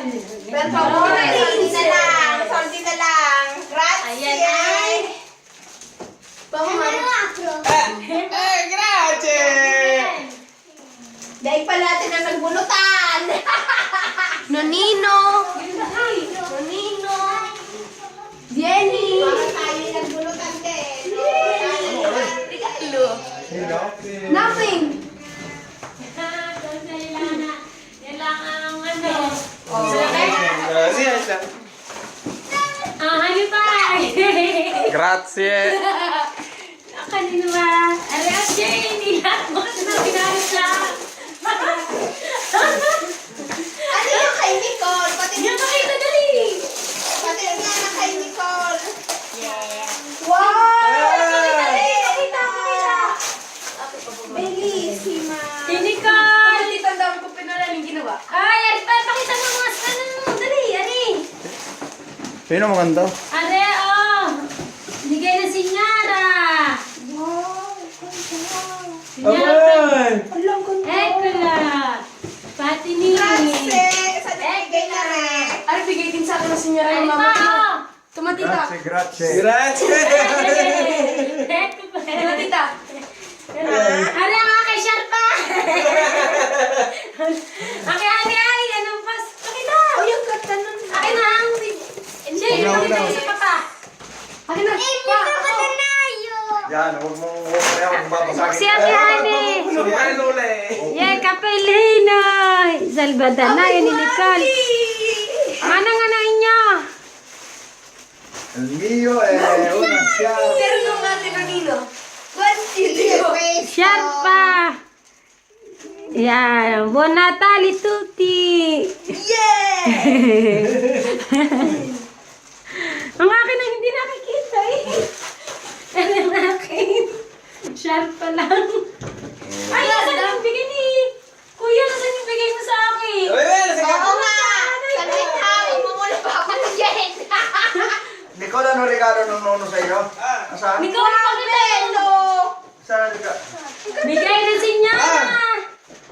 Per favore, soldi na lang. Soldi na lang. Grazie. Ayan ay. Grazie! Dahil pa natin ang nagbunutan. Nonino. Nonino. Jenny. Baka tayo yung nagbunutan din. Regalo. Nothing. Yan lang ang ano. Grazie. Ano pa? Grazie. Kanino ba? Alas, hindi lang. Bakit na ginamit lang? Ano yung kay Nicole? Pati Yan makita dali. Pati nga na kay Nicole. Yeah. Wow! Pakita. Bellissima. Si Nicole. Dito ang dami ko pinalaling ginawa. Ay, ari pa. Pakita mo mga ano. Dali, ari. Sino maganda? Are, oh. Bigay na si Nyara. Wow! Nyara. Alam ko na. Ekla. Pati ni. Grazie! Sa nabigay na rin. Ano, bigay din sa akin na sinyara Ari yung pa, mama ko. oh. Tumatita. Grazie. Tumatita. Ari, ang mga kay Sharpa. Aki, ari, anong pas? Pakita. Oh, yung ganda nun. Akin na ang... Hindi, pakita mo sa papa. Akin na. Yan, huwag mong babasagin. Si Ate Hani. Sumayin uli. Yay, kapilino. Salbada na, yun ni Nicole. Manang ano inyo? El mio è una sciarpa. Pero nung natin ang nino. Sharpa. Yan, buon Natale tutti. Yeah! Ang akin ang hindi nakikita eh. Ano ang akin? Sharpa lang. Ay, nasan yung bigay ni... Kuya, nasan yung bigay mo sa akin? Oo nga! Saglit ha! Huwag mo muna papatagyan! Nicole, ano regalo ng nono sa iyo? Saan? Nicole, pakita mo. Hello! Saan ka? Bigay na si Nyara.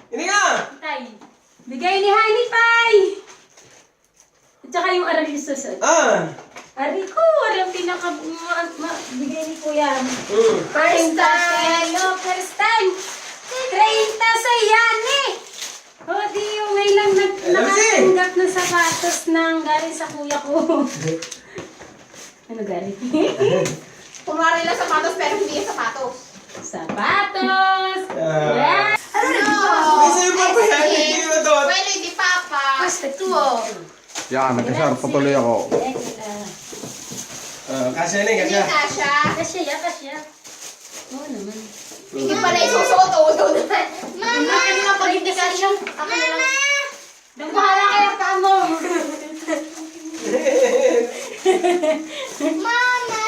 Ini nga! Tay. Bigay ni Honey Pie. At saka yung aral yung susod. Ari ko, walang bigay ni Kuya. First time. Hello, first time. 30 sa Yani. O, di yung ngayon lang nakatanggap ng sapatos ng galing sa kuya ko. Ano galing? Kumari lang sapatos pero hindi yung sapatos. Sapatos! Yes! Bueno, hindi papa. Basta tuo. Yan, nagkasarap patuloy ako. Kasya na, Hindi kasha. Kasya, kasya. Oo naman. Hindi pala isusuot. Udo naman. Mama! Akin na pag hindi kasya. Akin na lang. Nang bahala kayo pa mo. Mama!